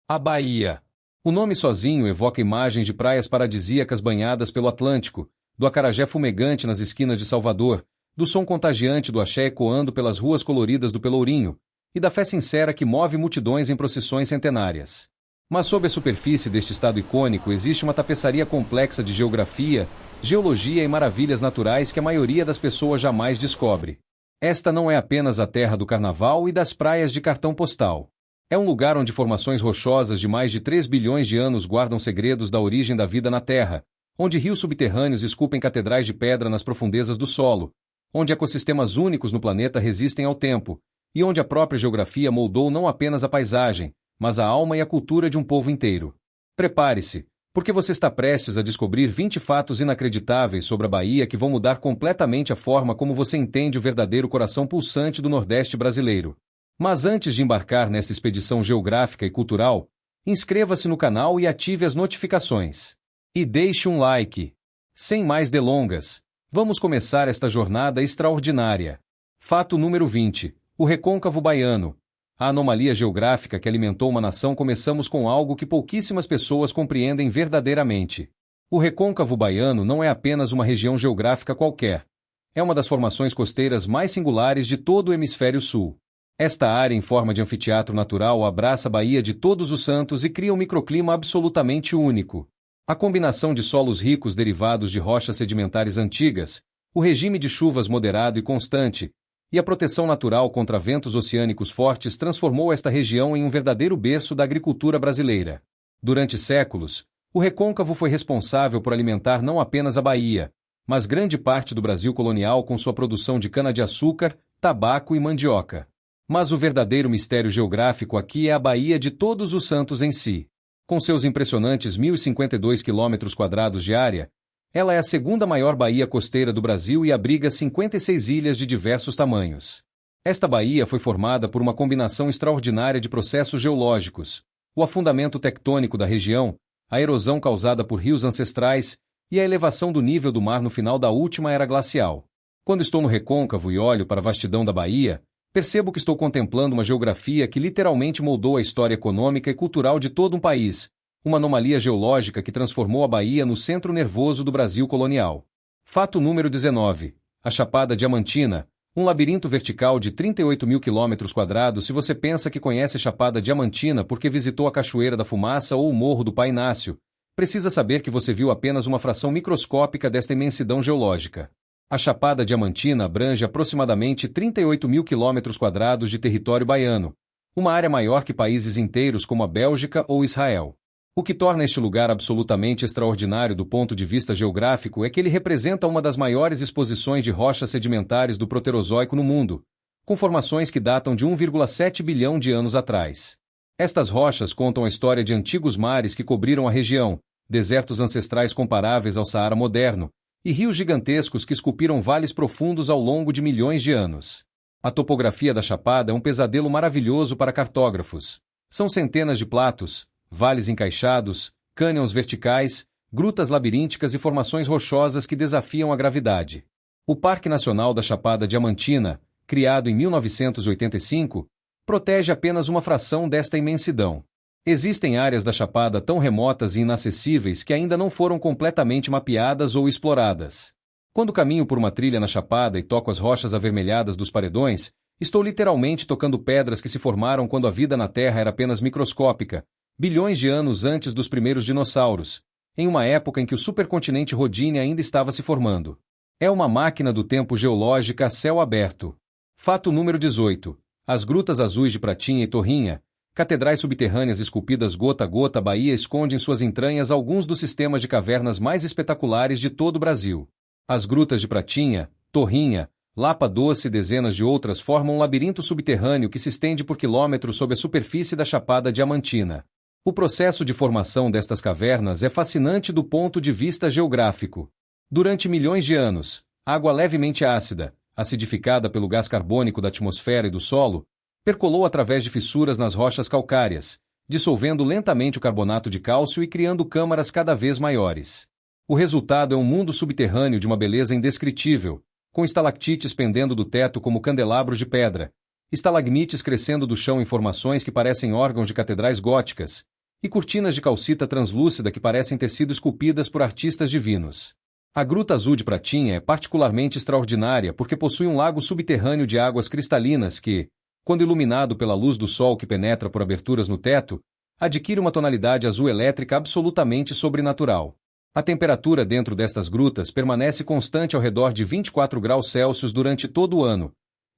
A Bahia. O nome sozinho evoca imagens de praias paradisíacas banhadas pelo Atlântico, do acarajé fumegante nas esquinas de Salvador, do som contagiante do axé ecoando pelas ruas coloridas do Pelourinho, e da fé sincera que move multidões em procissões centenárias. Mas sob a superfície deste estado icônico existe uma tapeçaria complexa de geografia, geologia e maravilhas naturais que a maioria das pessoas jamais descobre. Esta não é apenas a terra do carnaval e das praias de cartão postal. É um lugar onde formações rochosas de mais de 3 bilhões de anos guardam segredos da origem da vida na Terra, onde rios subterrâneos esculpem catedrais de pedra nas profundezas do solo, onde ecossistemas únicos no planeta resistem ao tempo, e onde a própria geografia moldou não apenas a paisagem, mas a alma e a cultura de um povo inteiro. Prepare-se, porque você está prestes a descobrir 20 fatos inacreditáveis sobre a Bahia que vão mudar completamente a forma como você entende o verdadeiro coração pulsante do Nordeste brasileiro. Mas antes de embarcar nessa expedição geográfica e cultural, inscreva-se no canal e ative as notificações. E deixe um like. Sem mais delongas, vamos começar esta jornada extraordinária. Fato número 20. O recôncavo baiano. A anomalia geográfica que alimentou uma nação. Começamos com algo que pouquíssimas pessoas compreendem verdadeiramente. O recôncavo baiano não é apenas uma região geográfica qualquer. É uma das formações costeiras mais singulares de todo o hemisfério sul. Esta área em forma de anfiteatro natural abraça a Baía de Todos os Santos e cria um microclima absolutamente único. A combinação de solos ricos derivados de rochas sedimentares antigas, o regime de chuvas moderado e constante, e a proteção natural contra ventos oceânicos fortes transformou esta região em um verdadeiro berço da agricultura brasileira. Durante séculos, o recôncavo foi responsável por alimentar não apenas a Bahia, mas grande parte do Brasil colonial com sua produção de cana-de-açúcar, tabaco e mandioca. Mas o verdadeiro mistério geográfico aqui é a Baía de Todos os Santos em si. Com seus impressionantes 1.052 km² de área, ela é a segunda maior baía costeira do Brasil e abriga 56 ilhas de diversos tamanhos. Esta baía foi formada por uma combinação extraordinária de processos geológicos, o afundamento tectônico da região, a erosão causada por rios ancestrais e a elevação do nível do mar no final da última era glacial. Quando estou no recôncavo e olho para a vastidão da baía, percebo que estou contemplando uma geografia que literalmente moldou a história econômica e cultural de todo um país, uma anomalia geológica que transformou a Bahia no centro nervoso do Brasil colonial. Fato número 19. A Chapada Diamantina, um labirinto vertical de 38 mil km². Se você pensa que conhece a Chapada Diamantina porque visitou a Cachoeira da Fumaça ou o Morro do Pai Inácio, precisa saber que você viu apenas uma fração microscópica desta imensidão geológica. A Chapada Diamantina abrange aproximadamente 38 mil km² de território baiano, uma área maior que países inteiros como a Bélgica ou Israel. O que torna este lugar absolutamente extraordinário do ponto de vista geográfico é que ele representa uma das maiores exposições de rochas sedimentares do Proterozoico no mundo, com formações que datam de 1,7 bilhão de anos atrás. Estas rochas contam a história de antigos mares que cobriram a região, desertos ancestrais comparáveis ao Saara moderno, e rios gigantescos que esculpiram vales profundos ao longo de milhões de anos. A topografia da Chapada é um pesadelo maravilhoso para cartógrafos. São centenas de platos, vales encaixados, cânions verticais, grutas labirínticas e formações rochosas que desafiam a gravidade. O Parque Nacional da Chapada Diamantina, criado em 1985, protege apenas uma fração desta imensidão. Existem áreas da Chapada tão remotas e inacessíveis que ainda não foram completamente mapeadas ou exploradas. Quando caminho por uma trilha na Chapada e toco as rochas avermelhadas dos paredões, estou literalmente tocando pedras que se formaram quando a vida na Terra era apenas microscópica, bilhões de anos antes dos primeiros dinossauros, em uma época em que o supercontinente Rhodine ainda estava se formando. É uma máquina do tempo geológica a céu aberto. Fato número 18. As grutas azuis de Pratinha e Torrinha, catedrais subterrâneas esculpidas gota a gota. A Bahia esconde em suas entranhas alguns dos sistemas de cavernas mais espetaculares de todo o Brasil. As grutas de Pratinha, Torrinha, Lapa Doce e dezenas de outras formam um labirinto subterrâneo que se estende por quilômetros sob a superfície da Chapada Diamantina. O processo de formação destas cavernas é fascinante do ponto de vista geográfico. Durante milhões de anos, água levemente ácida, acidificada pelo gás carbônico da atmosfera e do solo, percolou através de fissuras nas rochas calcárias, dissolvendo lentamente o carbonato de cálcio e criando câmaras cada vez maiores. O resultado é um mundo subterrâneo de uma beleza indescritível, com estalactites pendendo do teto como candelabros de pedra, estalagmites crescendo do chão em formações que parecem órgãos de catedrais góticas, e cortinas de calcita translúcida que parecem ter sido esculpidas por artistas divinos. A Gruta Azul de Pratinha é particularmente extraordinária porque possui um lago subterrâneo de águas cristalinas que, quando iluminado pela luz do sol que penetra por aberturas no teto, adquire uma tonalidade azul elétrica absolutamente sobrenatural. A temperatura dentro destas grutas permanece constante ao redor de 24 graus Celsius durante todo o ano,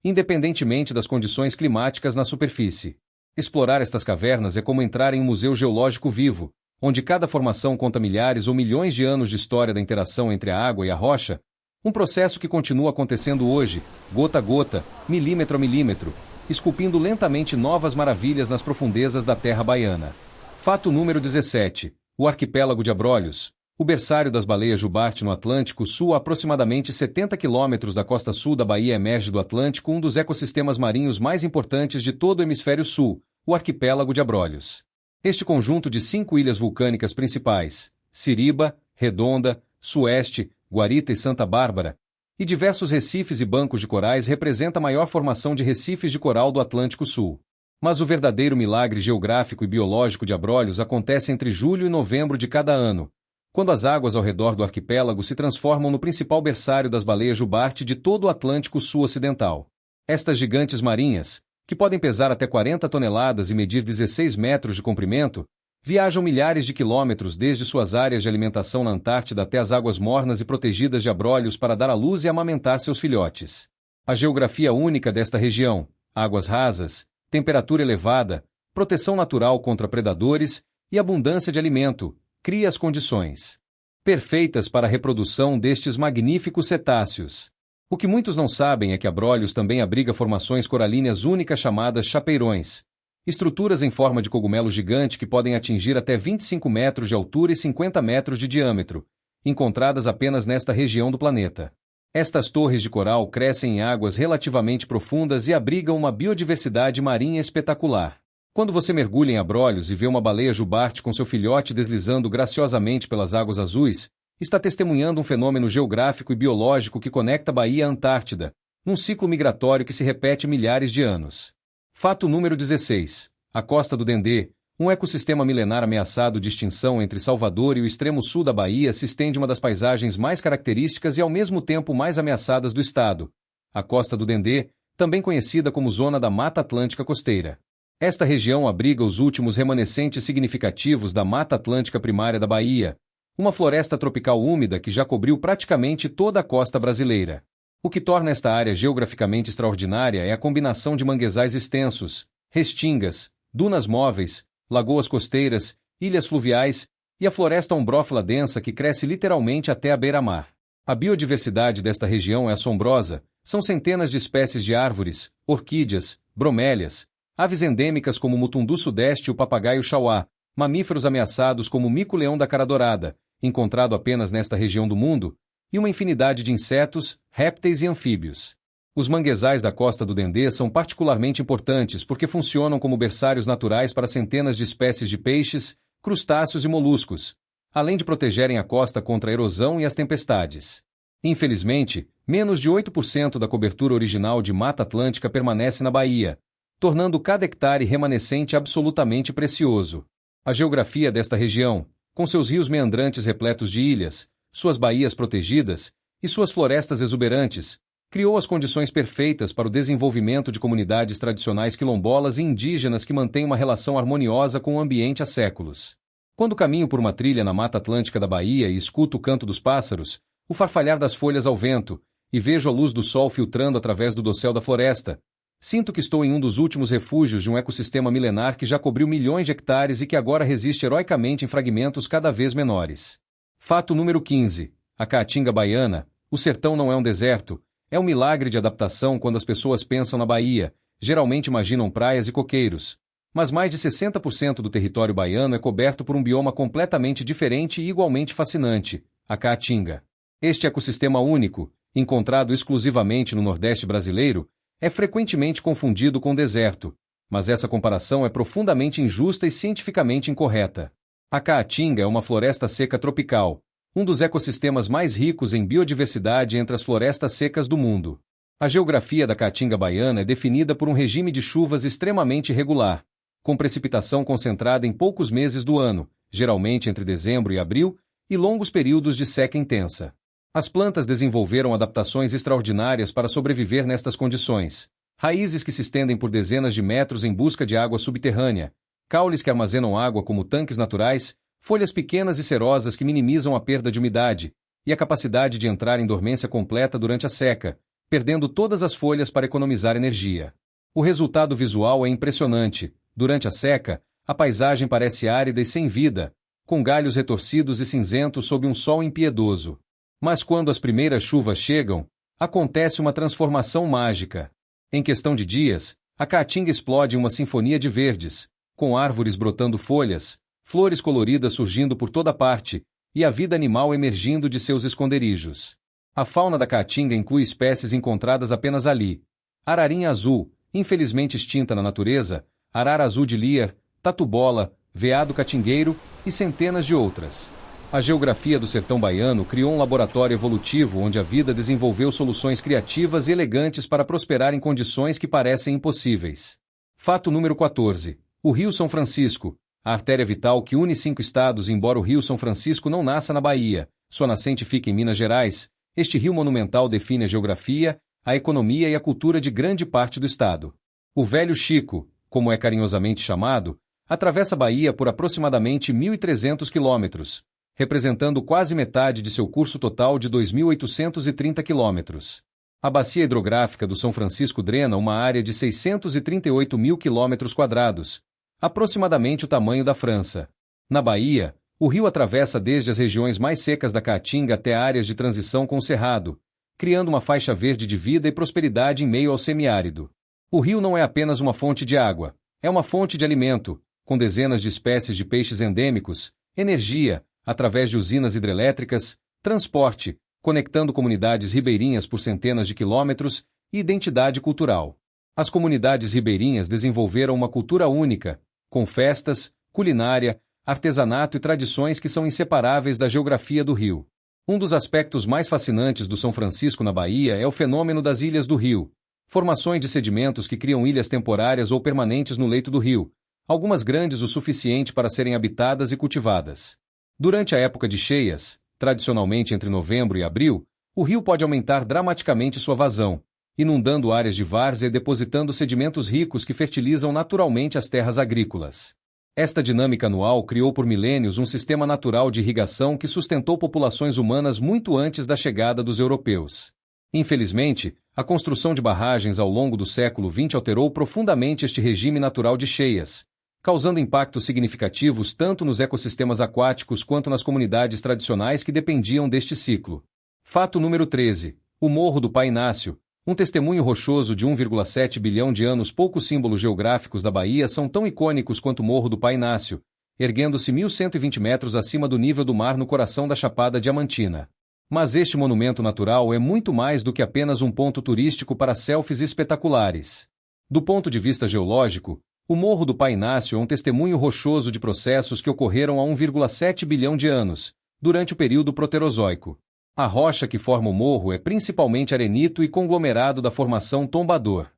independentemente das condições climáticas na superfície. Explorar estas cavernas é como entrar em um museu geológico vivo, onde cada formação conta milhares ou milhões de anos de história da interação entre a água e a rocha, um processo que continua acontecendo hoje, gota a gota, milímetro a milímetro, esculpindo lentamente novas maravilhas nas profundezas da terra baiana. Fato número 17. O arquipélago de Abrolhos, o berçário das baleias jubarte no Atlântico Sul, a aproximadamente 70 quilômetros da costa sul da Bahia, emerge do Atlântico um dos ecossistemas marinhos mais importantes de todo o hemisfério sul, o arquipélago de Abrolhos. Este conjunto de 5 ilhas vulcânicas principais, Siriba, Redonda, Sueste, Guarita e Santa Bárbara, e diversos recifes e bancos de corais representa a maior formação de recifes de coral do Atlântico Sul. Mas o verdadeiro milagre geográfico e biológico de Abrolhos acontece entre julho e novembro de cada ano, quando as águas ao redor do arquipélago se transformam no principal berçário das baleias jubarte de todo o Atlântico Sul Ocidental. Estas gigantes marinhas, que podem pesar até 40 toneladas e medir 16 metros de comprimento, viajam milhares de quilômetros desde suas áreas de alimentação na Antártida até as águas mornas e protegidas de Abrolhos para dar à luz e amamentar seus filhotes. A geografia única desta região, águas rasas, temperatura elevada, proteção natural contra predadores e abundância de alimento, cria as condições perfeitas para a reprodução destes magníficos cetáceos. O que muitos não sabem é que Abrolhos também abriga formações coralíneas únicas chamadas chapeirões, estruturas em forma de cogumelo gigante que podem atingir até 25 metros de altura e 50 metros de diâmetro, encontradas apenas nesta região do planeta. Estas torres de coral crescem em águas relativamente profundas e abrigam uma biodiversidade marinha espetacular. Quando você mergulha em Abrolhos e vê uma baleia jubarte com seu filhote deslizando graciosamente pelas águas azuis, está testemunhando um fenômeno geográfico e biológico que conecta a Bahia à Antártida, num ciclo migratório que se repete milhares de anos. Fato número 16. A Costa do Dendê, um ecossistema milenar ameaçado de extinção entre Salvador e o extremo sul da Bahia, se estende uma das paisagens mais características e ao mesmo tempo mais ameaçadas do estado. A Costa do Dendê, também conhecida como Zona da Mata Atlântica Costeira. Esta região abriga os últimos remanescentes significativos da Mata Atlântica primária da Bahia, uma floresta tropical úmida que já cobriu praticamente toda a costa brasileira. O que torna esta área geograficamente extraordinária é a combinação de manguezais extensos, restingas, dunas móveis, lagoas costeiras, ilhas fluviais e a floresta ombrófila densa que cresce literalmente até a beira-mar. A biodiversidade desta região é assombrosa, são centenas de espécies de árvores, orquídeas, bromélias, aves endêmicas como o mutundu sudeste e o papagaio chauá, mamíferos ameaçados como o mico-leão da cara dourada, encontrado apenas nesta região do mundo, e uma infinidade de insetos, répteis e anfíbios. Os manguezais da Costa do Dendê são particularmente importantes porque funcionam como berçários naturais para centenas de espécies de peixes, crustáceos e moluscos, além de protegerem a costa contra a erosão e as tempestades. Infelizmente, menos de 8% da cobertura original de Mata Atlântica permanece na Bahia, tornando cada hectare remanescente absolutamente precioso. A geografia desta região, com seus rios meandrantes repletos de ilhas, suas baías protegidas e suas florestas exuberantes, criou as condições perfeitas para o desenvolvimento de comunidades tradicionais quilombolas e indígenas que mantêm uma relação harmoniosa com o ambiente há séculos. Quando caminho por uma trilha na Mata Atlântica da Bahia e escuto o canto dos pássaros, o farfalhar das folhas ao vento, e vejo a luz do sol filtrando através do dossel da floresta, sinto que estou em um dos últimos refúgios de um ecossistema milenar que já cobriu milhões de hectares e que agora resiste heroicamente em fragmentos cada vez menores. Fato número 15. A Caatinga baiana, o sertão não é um deserto, é um milagre de adaptação quando as pessoas pensam na Bahia, geralmente imaginam praias e coqueiros. Mas mais de 60% do território baiano é coberto por um bioma completamente diferente e igualmente fascinante, a Caatinga. Este ecossistema único, encontrado exclusivamente no Nordeste brasileiro, é frequentemente confundido com deserto, mas essa comparação é profundamente injusta e cientificamente incorreta. A Caatinga é uma floresta seca tropical, um dos ecossistemas mais ricos em biodiversidade entre as florestas secas do mundo. A geografia da Caatinga baiana é definida por um regime de chuvas extremamente irregular, com precipitação concentrada em poucos meses do ano, geralmente entre dezembro e abril, e longos períodos de seca intensa. As plantas desenvolveram adaptações extraordinárias para sobreviver nestas condições. Raízes que se estendem por dezenas de metros em busca de água subterrânea, caules que armazenam água como tanques naturais, folhas pequenas e cerosas que minimizam a perda de umidade, e a capacidade de entrar em dormência completa durante a seca, perdendo todas as folhas para economizar energia. O resultado visual é impressionante. Durante a seca, a paisagem parece árida e sem vida, com galhos retorcidos e cinzentos sob um sol impiedoso. Mas quando as primeiras chuvas chegam, acontece uma transformação mágica. Em questão de dias, a caatinga explode em uma sinfonia de verdes, com árvores brotando folhas, flores coloridas surgindo por toda parte, e a vida animal emergindo de seus esconderijos. A fauna da caatinga inclui espécies encontradas apenas ali: ararinha azul, infelizmente extinta na natureza, arara azul de Lear, tatu-bola, veado catingueiro e centenas de outras. A geografia do sertão baiano criou um laboratório evolutivo onde a vida desenvolveu soluções criativas e elegantes para prosperar em condições que parecem impossíveis. Fato número 14. O Rio São Francisco, a artéria vital que une 5 estados. Embora o Rio São Francisco não nasça na Bahia, sua nascente fica em Minas Gerais, este rio monumental define a geografia, a economia e a cultura de grande parte do estado. O Velho Chico, como é carinhosamente chamado, atravessa a Bahia por aproximadamente 1.300 quilômetros, representando quase metade de seu curso total de 2.830 quilômetros. A bacia hidrográfica do São Francisco drena uma área de 638 mil quilômetros quadrados, aproximadamente o tamanho da França. Na Bahia, o rio atravessa desde as regiões mais secas da Caatinga até áreas de transição com o Cerrado, criando uma faixa verde de vida e prosperidade em meio ao semiárido. O rio não é apenas uma fonte de água, é uma fonte de alimento, com dezenas de espécies de peixes endêmicos, energia, através de usinas hidrelétricas, transporte, conectando comunidades ribeirinhas por centenas de quilômetros, e identidade cultural. As comunidades ribeirinhas desenvolveram uma cultura única, com festas, culinária, artesanato e tradições que são inseparáveis da geografia do rio. Um dos aspectos mais fascinantes do São Francisco na Bahia é o fenômeno das ilhas do rio, formações de sedimentos que criam ilhas temporárias ou permanentes no leito do rio, algumas grandes o suficiente para serem habitadas e cultivadas. Durante a época de cheias, tradicionalmente entre novembro e abril, o rio pode aumentar dramaticamente sua vazão, inundando áreas de várzea e depositando sedimentos ricos que fertilizam naturalmente as terras agrícolas. Esta dinâmica anual criou por milênios um sistema natural de irrigação que sustentou populações humanas muito antes da chegada dos europeus. Infelizmente, a construção de barragens ao longo do século XX alterou profundamente este regime natural de cheias, causando impactos significativos tanto nos ecossistemas aquáticos quanto nas comunidades tradicionais que dependiam deste ciclo. Fato número 13. O Morro do Pai Inácio, um testemunho rochoso de 1,7 bilhão de anos. Poucos símbolos geográficos da Bahia são tão icônicos quanto o Morro do Pai Inácio, erguendo-se 1.120 metros acima do nível do mar no coração da Chapada Diamantina. Mas este monumento natural é muito mais do que apenas um ponto turístico para selfies espetaculares. Do ponto de vista geológico, o Morro do Pai Inácio é um testemunho rochoso de processos que ocorreram há 1,7 bilhão de anos, durante o período Proterozoico. A rocha que forma o morro é principalmente arenito e conglomerado da formação Tombador.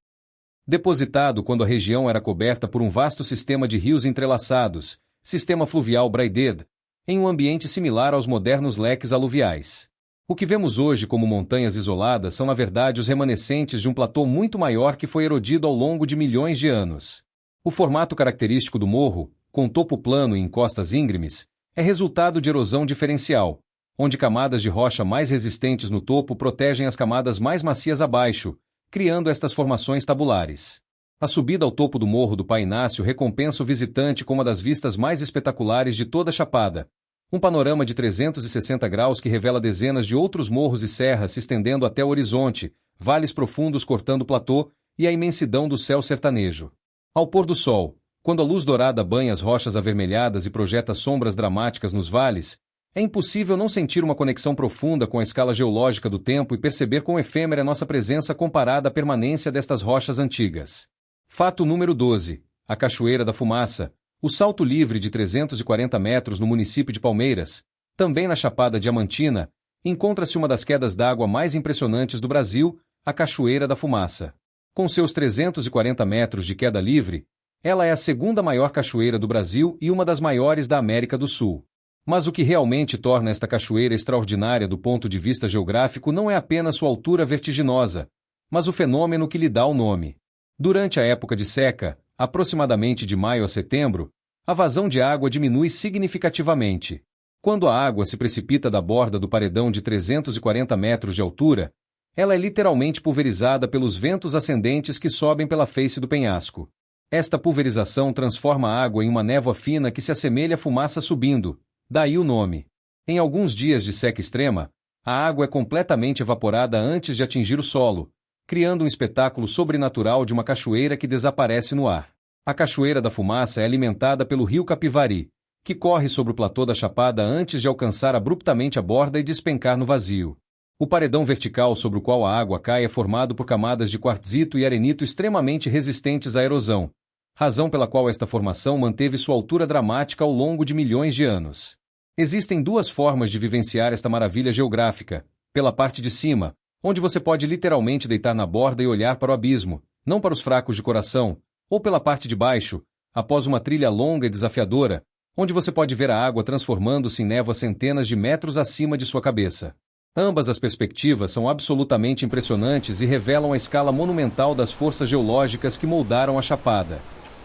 Depositado quando a região era coberta por um vasto sistema de rios entrelaçados, sistema fluvial Braided, em um ambiente similar aos modernos leques aluviais. O que vemos hoje como montanhas isoladas são na verdade os remanescentes de um platô muito maior que foi erodido ao longo de milhões de anos. O formato característico do morro, com topo plano e encostas íngremes, é resultado de erosão diferencial, onde camadas de rocha mais resistentes no topo protegem as camadas mais macias abaixo, criando estas formações tabulares. A subida ao topo do Morro do Pai Inácio recompensa o visitante com uma das vistas mais espetaculares de toda a Chapada, um panorama de 360 graus que revela dezenas de outros morros e serras se estendendo até o horizonte, vales profundos cortando o platô e a imensidão do céu sertanejo. Ao pôr do sol, quando a luz dourada banha as rochas avermelhadas e projeta sombras dramáticas nos vales, é impossível não sentir uma conexão profunda com a escala geológica do tempo e perceber quão efêmera é nossa presença comparada à permanência destas rochas antigas. Fato número 12. A Cachoeira da Fumaça, o salto livre de 340 metros no município de Palmeiras, também na Chapada Diamantina, encontra-se uma das quedas d'água mais impressionantes do Brasil, a Cachoeira da Fumaça. Com seus 340 metros de queda livre, Ela é a segunda maior cachoeira do Brasil e uma das maiores da América do Sul. Mas o que realmente torna esta cachoeira extraordinária do ponto de vista geográfico não é apenas sua altura vertiginosa, mas o fenômeno que lhe dá o nome. Durante a época de seca, aproximadamente de maio a setembro, a vazão de água diminui significativamente. Quando a água se precipita da borda do paredão de 340 metros de altura, ela é literalmente pulverizada pelos ventos ascendentes que sobem pela face do penhasco. Esta pulverização transforma a água em uma névoa fina que se assemelha a fumaça subindo, daí o nome. Em alguns dias de seca extrema, a água é completamente evaporada antes de atingir o solo, criando um espetáculo sobrenatural de uma cachoeira que desaparece no ar. A Cachoeira da Fumaça é alimentada pelo rio Capivari, que corre sobre o platô da Chapada antes de alcançar abruptamente a borda e despencar no vazio. O paredão vertical sobre o qual a água cai é formado por camadas de quartzito e arenito extremamente resistentes à erosão, razão pela qual esta formação manteve sua altura dramática ao longo de milhões de anos. Existem duas formas de vivenciar esta maravilha geográfica: pela parte de cima, onde você pode literalmente deitar na borda e olhar para o abismo, não para os fracos de coração, ou pela parte de baixo, após uma trilha longa e desafiadora, onde você pode ver a água transformando-se em névoa centenas de metros acima de sua cabeça. Ambas as perspectivas são absolutamente impressionantes e revelam a escala monumental das forças geológicas que moldaram a Chapada.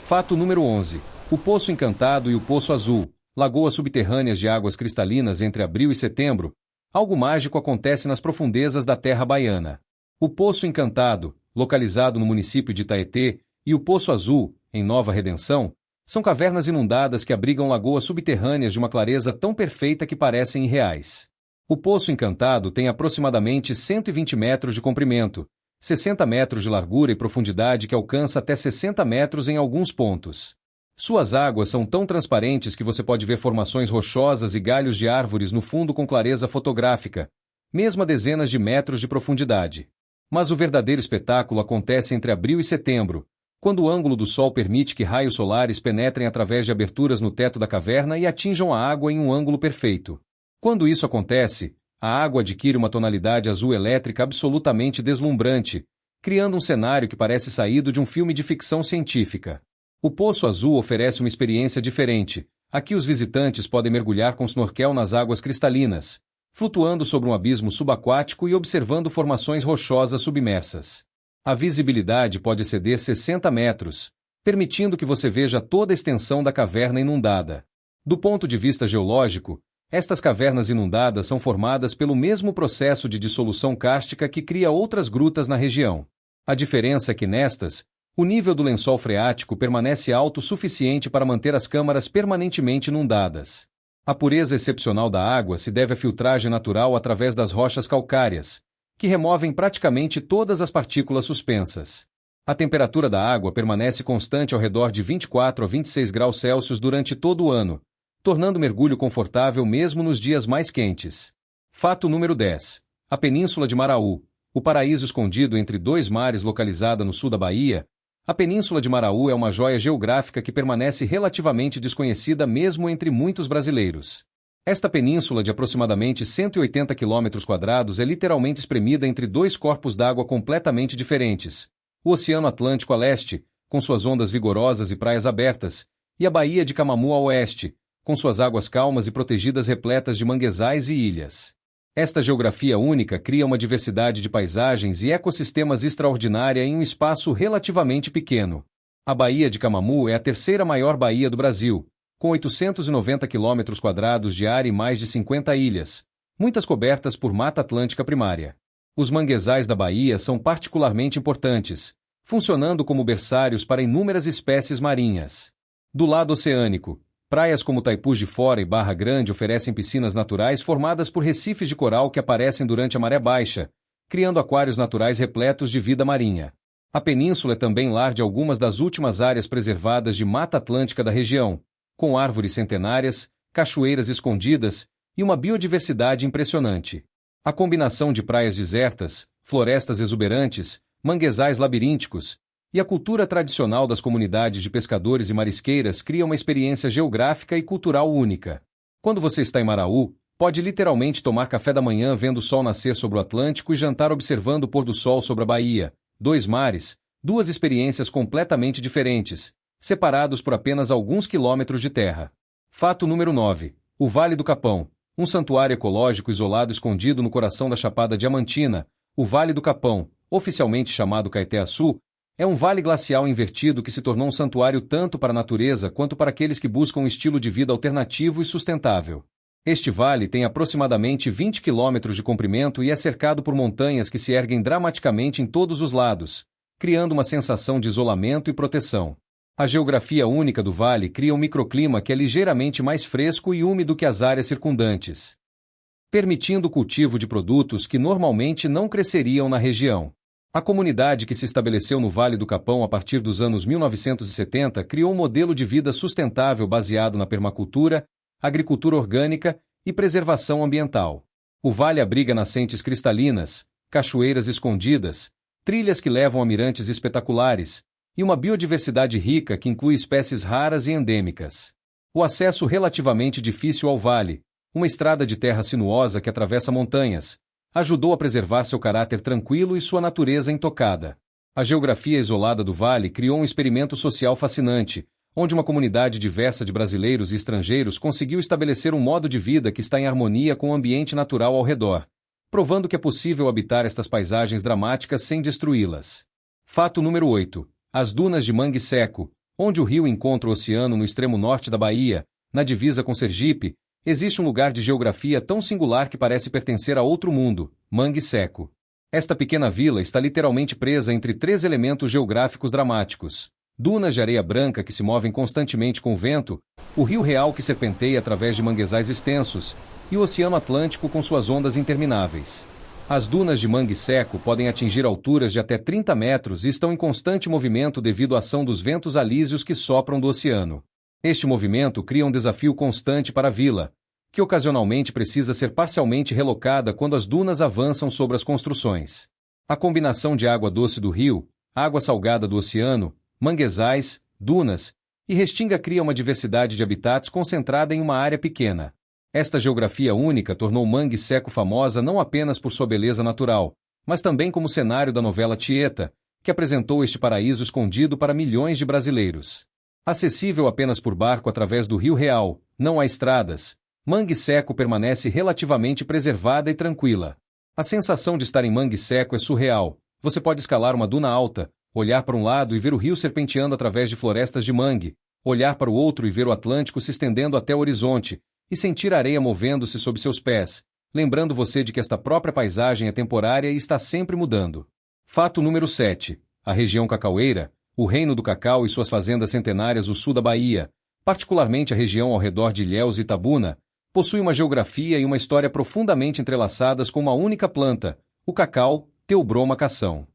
Fato número 11. O Poço Encantado e o Poço Azul, lagoas subterrâneas de águas cristalinas entre abril e setembro. Algo mágico acontece nas profundezas da terra baiana. O Poço Encantado, localizado no município de Taetê, e o Poço Azul, em Nova Redenção, são cavernas inundadas que abrigam lagoas subterrâneas de uma clareza tão perfeita que parecem irreais. O Poço Encantado tem aproximadamente 120 metros de comprimento, 60 metros de largura e profundidade que alcança até 60 metros em alguns pontos. Suas águas são tão transparentes que você pode ver formações rochosas e galhos de árvores no fundo com clareza fotográfica, mesmo a dezenas de metros de profundidade. Mas o verdadeiro espetáculo acontece entre abril e setembro, quando o ângulo do sol permite que raios solares penetrem através de aberturas no teto da caverna e atinjam a água em um ângulo perfeito. Quando isso acontece, a água adquire uma tonalidade azul elétrica absolutamente deslumbrante, criando um cenário que parece saído de um filme de ficção científica. O Poço Azul oferece uma experiência diferente. Aqui os visitantes podem mergulhar com snorkel nas águas cristalinas, flutuando sobre um abismo subaquático e observando formações rochosas submersas. A visibilidade pode exceder 60 metros, permitindo que você veja toda a extensão da caverna inundada. Do ponto de vista geológico, estas cavernas inundadas são formadas pelo mesmo processo de dissolução cárstica que cria outras grutas na região. A diferença é que nestas, o nível do lençol freático permanece alto o suficiente para manter as câmaras permanentemente inundadas. A pureza excepcional da água se deve à filtragem natural através das rochas calcárias, que removem praticamente todas as partículas suspensas. A temperatura da água permanece constante ao redor de 24 a 26 graus Celsius durante todo o ano, tornando o mergulho confortável mesmo nos dias mais quentes. Fato número 10. A Península de Maraú, o paraíso escondido entre dois mares localizada no sul da Bahia. A Península de Maraú é uma joia geográfica que permanece relativamente desconhecida mesmo entre muitos brasileiros. Esta península de aproximadamente 180 km² é literalmente espremida entre dois corpos d'água completamente diferentes: o Oceano Atlântico a leste, com suas ondas vigorosas e praias abertas, e a Baía de Camamu a oeste, com suas águas calmas e protegidas repletas de manguezais e ilhas. Esta geografia única cria uma diversidade de paisagens e ecossistemas extraordinária em um espaço relativamente pequeno. A Baía de Camamu é a terceira maior baía do Brasil, com 890 km² de área e mais de 50 ilhas, muitas cobertas por Mata Atlântica primária. Os manguezais da baía são particularmente importantes, funcionando como berçários para inúmeras espécies marinhas. Do lado oceânico, praias como Taipus de Fora e Barra Grande oferecem piscinas naturais formadas por recifes de coral que aparecem durante a maré baixa, criando aquários naturais repletos de vida marinha. A península é também lar de algumas das últimas áreas preservadas de Mata Atlântica da região, com árvores centenárias, cachoeiras escondidas e uma biodiversidade impressionante. A combinação de praias desertas, florestas exuberantes, manguezais labirínticos e a cultura tradicional das comunidades de pescadores e marisqueiras cria uma experiência geográfica e cultural única. Quando você está em Maraú, pode literalmente tomar café da manhã vendo o sol nascer sobre o Atlântico e jantar observando o pôr do sol sobre a Bahia. Dois mares, duas experiências completamente diferentes, separados por apenas alguns quilômetros de terra. Fato número 9. O Vale do Capão, um santuário ecológico isolado escondido no coração da Chapada Diamantina. O Vale do Capão, oficialmente chamado Caeté-Açu, é um vale glacial invertido que se tornou um santuário tanto para a natureza quanto para aqueles que buscam um estilo de vida alternativo e sustentável. Este vale tem aproximadamente 20 quilômetros de comprimento e é cercado por montanhas que se erguem dramaticamente em todos os lados, criando uma sensação de isolamento e proteção. A geografia única do vale cria um microclima que é ligeiramente mais fresco e úmido que as áreas circundantes, permitindo o cultivo de produtos que normalmente não cresceriam na região. A comunidade que se estabeleceu no Vale do Capão a partir dos anos 1970 criou um modelo de vida sustentável baseado na permacultura, agricultura orgânica e preservação ambiental. O vale abriga nascentes cristalinas, cachoeiras escondidas, trilhas que levam a mirantes espetaculares, e uma biodiversidade rica que inclui espécies raras e endêmicas. O acesso relativamente difícil ao vale, uma estrada de terra sinuosa que atravessa montanhas, ajudou a preservar seu caráter tranquilo e sua natureza intocada. A geografia isolada do vale criou um experimento social fascinante, onde uma comunidade diversa de brasileiros e estrangeiros conseguiu estabelecer um modo de vida que está em harmonia com o ambiente natural ao redor, provando que é possível habitar estas paisagens dramáticas sem destruí-las. Fato número 8. As dunas de Mangue Seco, onde o rio encontra o oceano no extremo norte da Bahia, na divisa com Sergipe, existe um lugar de geografia tão singular que parece pertencer a outro mundo, Mangue Seco. Esta pequena vila está literalmente presa entre três elementos geográficos dramáticos: dunas de areia branca que se movem constantemente com o vento, o Rio Real que serpenteia através de manguezais extensos, e o Oceano Atlântico com suas ondas intermináveis. As dunas de Mangue Seco podem atingir alturas de até 30 metros e estão em constante movimento devido à ação dos ventos alísios que sopram do oceano. Este movimento cria um desafio constante para a vila, que ocasionalmente precisa ser parcialmente relocada quando as dunas avançam sobre as construções. A combinação de água doce do rio, água salgada do oceano, manguezais, dunas e restinga cria uma diversidade de habitats concentrada em uma área pequena. Esta geografia única tornou Mangue Seco famosa não apenas por sua beleza natural, mas também como cenário da novela Tieta, que apresentou este paraíso escondido para milhões de brasileiros. Acessível apenas por barco através do Rio Real, não há estradas, Mangue Seco permanece relativamente preservada e tranquila. A sensação de estar em Mangue Seco é surreal. Você pode escalar uma duna alta, olhar para um lado e ver o rio serpenteando através de florestas de mangue, olhar para o outro e ver o Atlântico se estendendo até o horizonte, e sentir a areia movendo-se sob seus pés, lembrando você de que esta própria paisagem é temporária e está sempre mudando. Fato número 7. A região cacaueira, o reino do cacau e suas fazendas centenárias no sul da Bahia, particularmente a região ao redor de Ilhéus e Itabuna, possui uma geografia e uma história profundamente entrelaçadas com uma única planta, o cacau, Theobroma cação.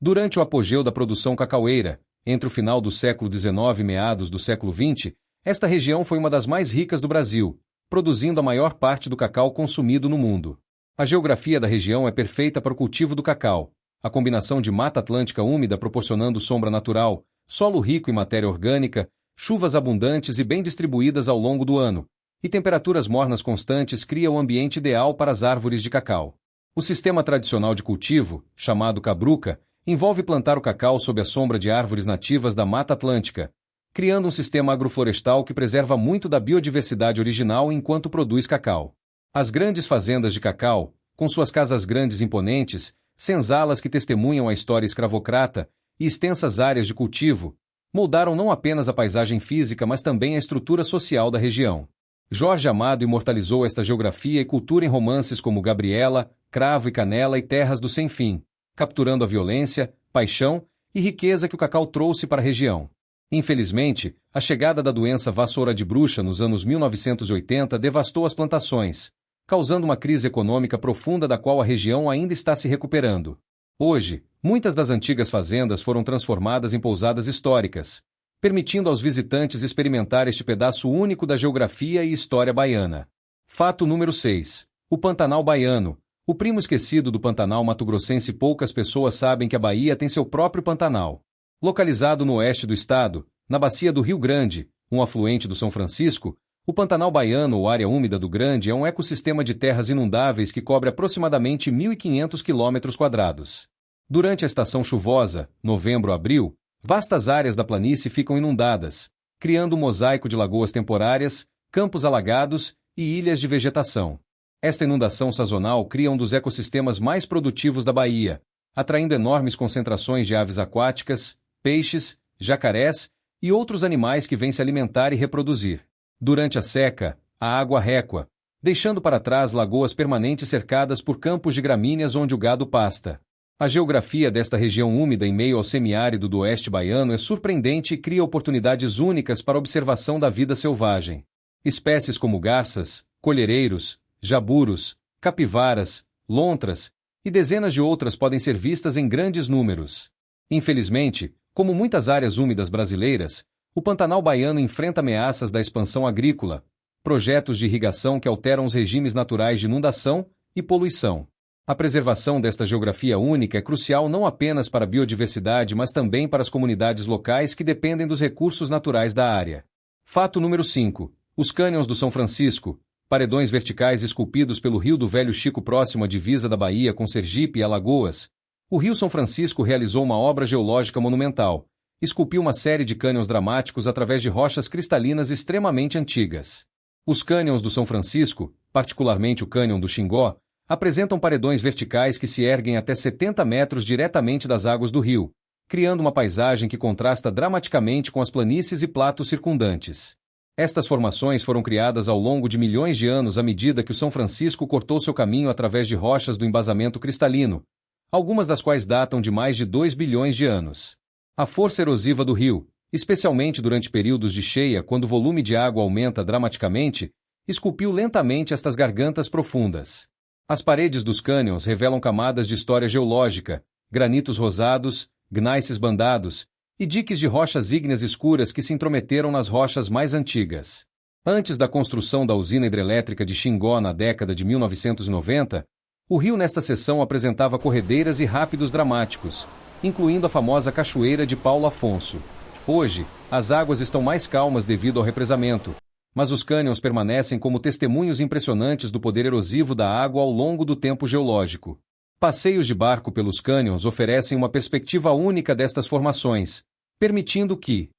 Durante o apogeu da produção cacaueira, entre o final do século XIX e meados do século XX, esta região foi uma das mais ricas do Brasil, produzindo a maior parte do cacau consumido no mundo. A geografia da região é perfeita para o cultivo do cacau. A combinação de mata atlântica úmida proporcionando sombra natural, solo rico em matéria orgânica, chuvas abundantes e bem distribuídas ao longo do ano, e temperaturas mornas constantes cria o ambiente ideal para as árvores de cacau. O sistema tradicional de cultivo, chamado cabruca, envolve plantar o cacau sob a sombra de árvores nativas da Mata Atlântica, criando um sistema agroflorestal que preserva muito da biodiversidade original enquanto produz cacau. As grandes fazendas de cacau, com suas casas grandes e imponentes, senzalas que testemunham a história escravocrata e extensas áreas de cultivo, moldaram não apenas a paisagem física mas também a estrutura social da região. Jorge Amado imortalizou esta geografia e cultura em romances como Gabriela, Cravo e Canela e Terras do Sem Fim, capturando a violência, paixão e riqueza que o cacau trouxe para a região. Infelizmente, a chegada da doença vassoura de bruxa nos anos 1980 devastou as plantações, causando uma crise econômica profunda da qual a região ainda está se recuperando. Hoje, muitas das antigas fazendas foram transformadas em pousadas históricas, permitindo aos visitantes experimentar este pedaço único da geografia e história baiana. Fato número 6. O Pantanal Baiano. O primo esquecido do Pantanal mato-grossense. Poucas pessoas sabem que a Bahia tem seu próprio Pantanal. Localizado no oeste do estado, na bacia do Rio Grande, um afluente do São Francisco, o Pantanal Baiano ou área úmida do Grande é um ecossistema de terras inundáveis que cobre aproximadamente 1.500 km². Durante a estação chuvosa, novembro a abril, Vastas áreas da planície ficam inundadas, criando um mosaico de lagoas temporárias, campos alagados e ilhas de vegetação. Esta inundação sazonal cria um dos ecossistemas mais produtivos da Bahia, atraindo enormes concentrações de aves aquáticas, peixes, jacarés e outros animais que vêm se alimentar e reproduzir. Durante a seca, a água recua, deixando para trás lagoas permanentes cercadas por campos de gramíneas onde o gado pasta. A geografia desta região úmida em meio ao semiárido do oeste baiano é surpreendente e cria oportunidades únicas para a observação da vida selvagem. Espécies como garças, colhereiros, jaburos, capivaras, lontras e dezenas de outras podem ser vistas em grandes números. Infelizmente, como muitas áreas úmidas brasileiras, o Pantanal baiano enfrenta ameaças da expansão agrícola, projetos de irrigação que alteram os regimes naturais de inundação e poluição. A preservação desta geografia única é crucial não apenas para a biodiversidade, mas também para as comunidades locais que dependem dos recursos naturais da área. Fato número 5. Os cânions do São Francisco, paredões verticais esculpidos pelo Rio do Velho Chico próximo à divisa da Bahia com Sergipe e Alagoas. O Rio São Francisco realizou uma obra geológica monumental, esculpiu uma série de cânions dramáticos através de rochas cristalinas extremamente antigas. Os cânions do São Francisco, particularmente o cânion do Xingó, apresentam paredões verticais que se erguem até 70 metros diretamente das águas do rio, criando uma paisagem que contrasta dramaticamente com as planícies e platos circundantes. Estas formações foram criadas ao longo de milhões de anos à medida que o São Francisco cortou seu caminho através de rochas do embasamento cristalino, algumas das quais datam de mais de 2 bilhões de anos. A força erosiva do rio, especialmente durante períodos de cheia quando o volume de água aumenta dramaticamente, esculpiu lentamente estas gargantas profundas. As paredes dos cânions revelam camadas de história geológica, granitos rosados, gneiss bandados e diques de rochas ígneas escuras que se intrometeram nas rochas mais antigas. Antes da construção da usina hidrelétrica de Xingó na década de 1990, o rio nesta seção apresentava corredeiras e rápidos dramáticos, incluindo a famosa Cachoeira de Paulo Afonso. Hoje, as águas estão mais calmas devido ao represamento, mas os cânions permanecem como testemunhos impressionantes do poder erosivo da água ao longo do tempo geológico. Passeios de barco pelos cânions oferecem uma perspectiva única destas formações, permitindo que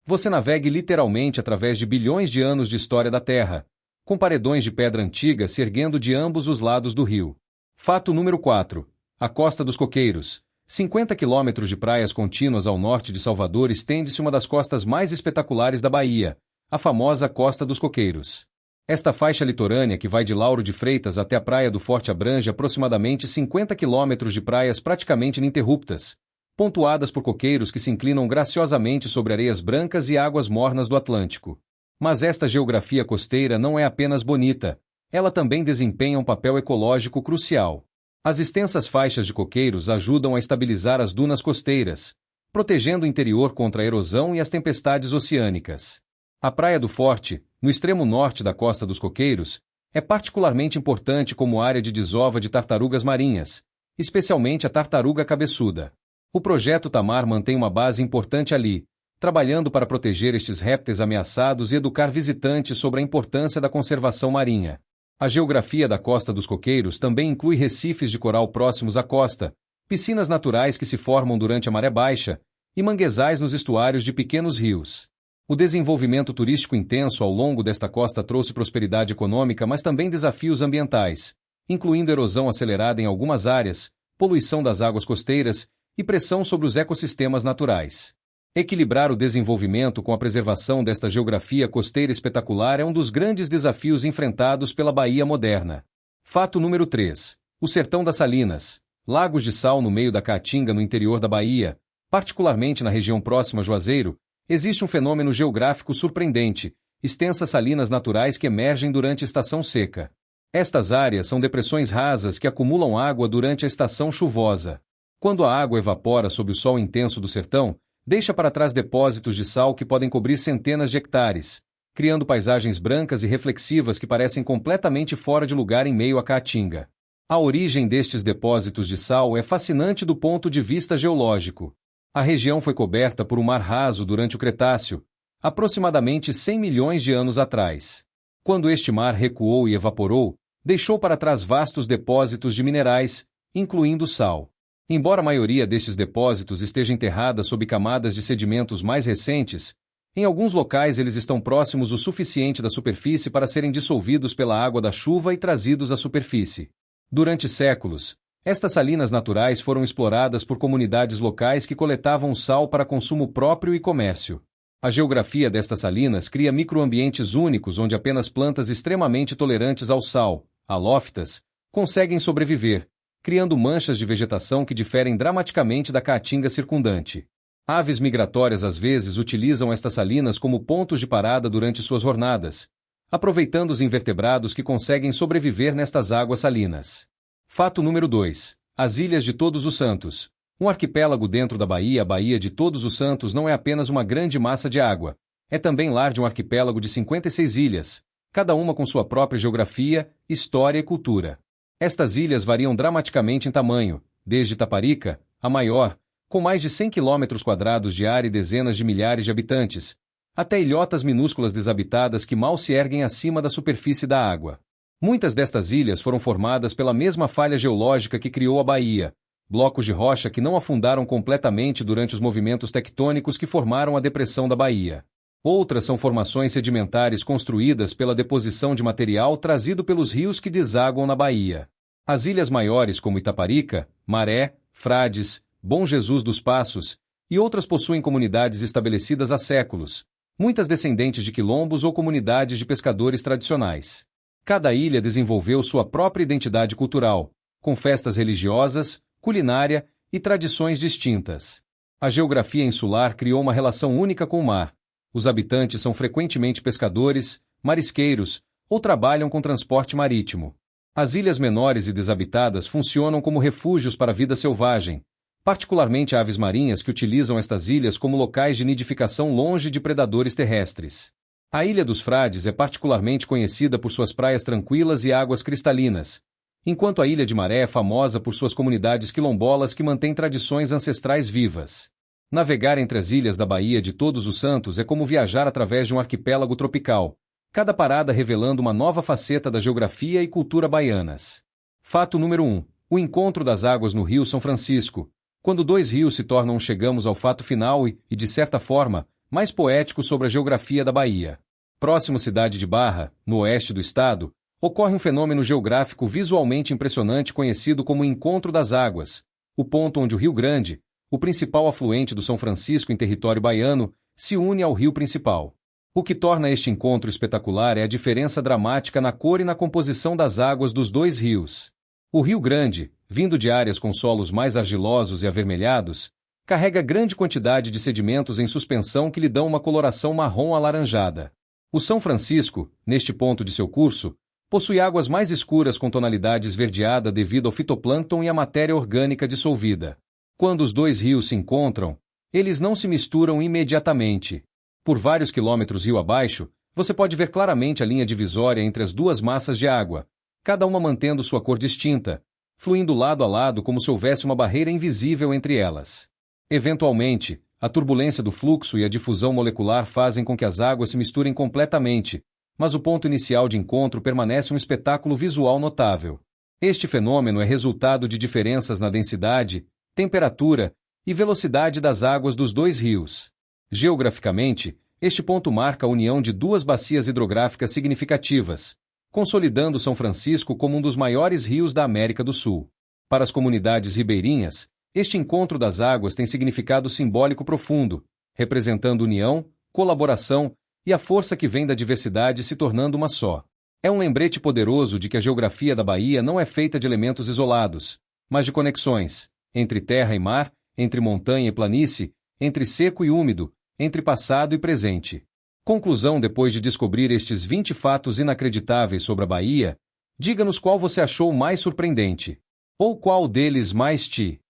você navegue literalmente através de bilhões de anos de história da Terra, com paredões de pedra antiga se erguendo de ambos os lados do rio. Fato número 4. A Costa dos Coqueiros. 50 quilômetros de praias contínuas ao norte de Salvador estende-se uma das costas mais espetaculares da Bahia, a famosa Costa dos Coqueiros. Esta faixa litorânea que vai de Lauro de Freitas até a Praia do Forte abrange aproximadamente 50 quilômetros de praias praticamente ininterruptas, pontuadas por coqueiros que se inclinam graciosamente sobre areias brancas e águas mornas do Atlântico. Mas esta geografia costeira não é apenas bonita, ela também desempenha um papel ecológico crucial. As extensas faixas de coqueiros ajudam a estabilizar as dunas costeiras, protegendo o interior contra a erosão e as tempestades oceânicas. A Praia do Forte, no extremo norte da Costa dos Coqueiros, é particularmente importante como área de desova de tartarugas marinhas, especialmente a tartaruga cabeçuda. O projeto Tamar mantém uma base importante ali, trabalhando para proteger estes répteis ameaçados e educar visitantes sobre a importância da conservação marinha. A geografia da Costa dos Coqueiros também inclui recifes de coral próximos à costa, piscinas naturais que se formam durante a maré baixa e manguezais nos estuários de pequenos rios. O desenvolvimento turístico intenso ao longo desta costa trouxe prosperidade econômica, mas também desafios ambientais, incluindo erosão acelerada em algumas áreas, poluição das águas costeiras e pressão sobre os ecossistemas naturais. Equilibrar o desenvolvimento com a preservação desta geografia costeira espetacular é um dos grandes desafios enfrentados pela Bahia moderna. Fato número 3. O Sertão das Salinas. Lagos de sal no meio da Caatinga no interior da Bahia, particularmente na região próxima a Juazeiro, existe um fenômeno geográfico surpreendente, extensas salinas naturais que emergem durante a estação seca. Estas áreas são depressões rasas que acumulam água durante a estação chuvosa. Quando a água evapora sob o sol intenso do sertão, deixa para trás depósitos de sal que podem cobrir centenas de hectares, criando paisagens brancas e reflexivas que parecem completamente fora de lugar em meio à Caatinga. A origem destes depósitos de sal é fascinante do ponto de vista geológico. A região foi coberta por um mar raso durante o Cretáceo, aproximadamente 100 milhões de anos atrás. Quando este mar recuou e evaporou, deixou para trás vastos depósitos de minerais, incluindo sal. Embora a maioria destes depósitos esteja enterrada sob camadas de sedimentos mais recentes, em alguns locais eles estão próximos o suficiente da superfície para serem dissolvidos pela água da chuva e trazidos à superfície. Durante séculos, estas salinas naturais foram exploradas por comunidades locais que coletavam sal para consumo próprio e comércio. A geografia destas salinas cria microambientes únicos onde apenas plantas extremamente tolerantes ao sal, halófitas, conseguem sobreviver, criando manchas de vegetação que diferem dramaticamente da caatinga circundante. Aves migratórias às vezes utilizam estas salinas como pontos de parada durante suas jornadas, aproveitando os invertebrados que conseguem sobreviver nestas águas salinas. Fato número 2. As Ilhas de Todos os Santos. Um arquipélago dentro da Baía. A Baía de Todos os Santos não é apenas uma grande massa de água, é também lar de um arquipélago de 56 ilhas, cada uma com sua própria geografia, história e cultura. Estas ilhas variam dramaticamente em tamanho, desde Taparica, a maior, com mais de 100 km² de área e dezenas de milhares de habitantes, até ilhotas minúsculas desabitadas que mal se erguem acima da superfície da água. Muitas destas ilhas foram formadas pela mesma falha geológica que criou a Baía, blocos de rocha que não afundaram completamente durante os movimentos tectônicos que formaram a depressão da Baía. Outras são formações sedimentares construídas pela deposição de material trazido pelos rios que desaguam na Baía. As ilhas maiores como Itaparica, Maré, Frades, Bom Jesus dos Passos e outras possuem comunidades estabelecidas há séculos, muitas descendentes de quilombos ou comunidades de pescadores tradicionais. Cada ilha desenvolveu sua própria identidade cultural, com festas religiosas, culinária e tradições distintas. A geografia insular criou uma relação única com o mar. Os habitantes são frequentemente pescadores, marisqueiros ou trabalham com transporte marítimo. As ilhas menores e desabitadas funcionam como refúgios para a vida selvagem, particularmente aves marinhas que utilizam estas ilhas como locais de nidificação longe de predadores terrestres. A Ilha dos Frades é particularmente conhecida por suas praias tranquilas e águas cristalinas, enquanto a Ilha de Maré é famosa por suas comunidades quilombolas que mantêm tradições ancestrais vivas. Navegar entre as ilhas da Baía de Todos os Santos é como viajar através de um arquipélago tropical, cada parada revelando uma nova faceta da geografia e cultura baianas. Fato número 1. O encontro das águas no Rio São Francisco. Quando dois rios se tornam, chegamos ao fato final e, de certa forma, mais poético sobre a geografia da Bahia. Próximo cidade de Barra, no oeste do estado, ocorre um fenômeno geográfico visualmente impressionante conhecido como Encontro das Águas, o ponto onde o Rio Grande, o principal afluente do São Francisco em território baiano, se une ao rio principal. O que torna este encontro espetacular é a diferença dramática na cor e na composição das águas dos dois rios. O Rio Grande, vindo de áreas com solos mais argilosos e avermelhados, carrega grande quantidade de sedimentos em suspensão que lhe dão uma coloração marrom alaranjada. O São Francisco, neste ponto de seu curso, possui águas mais escuras com tonalidade esverdeada devido ao fitoplâncton e à matéria orgânica dissolvida. Quando os dois rios se encontram, eles não se misturam imediatamente. Por vários quilômetros rio abaixo, você pode ver claramente a linha divisória entre as duas massas de água, cada uma mantendo sua cor distinta, fluindo lado a lado como se houvesse uma barreira invisível entre elas. Eventualmente, a turbulência do fluxo e a difusão molecular fazem com que as águas se misturem completamente, mas o ponto inicial de encontro permanece um espetáculo visual notável. Este fenômeno é resultado de diferenças na densidade, temperatura e velocidade das águas dos dois rios. Geograficamente, este ponto marca a união de duas bacias hidrográficas significativas, consolidando São Francisco como um dos maiores rios da América do Sul. Para as comunidades ribeirinhas, este encontro das águas tem significado simbólico profundo, representando união, colaboração e a força que vem da diversidade se tornando uma só. É um lembrete poderoso de que a geografia da Bahia não é feita de elementos isolados, mas de conexões, entre terra e mar, entre montanha e planície, entre seco e úmido, entre passado e presente. Conclusão: depois de descobrir estes 20 fatos inacreditáveis sobre a Bahia, diga-nos qual você achou mais surpreendente. Ou qual deles mais te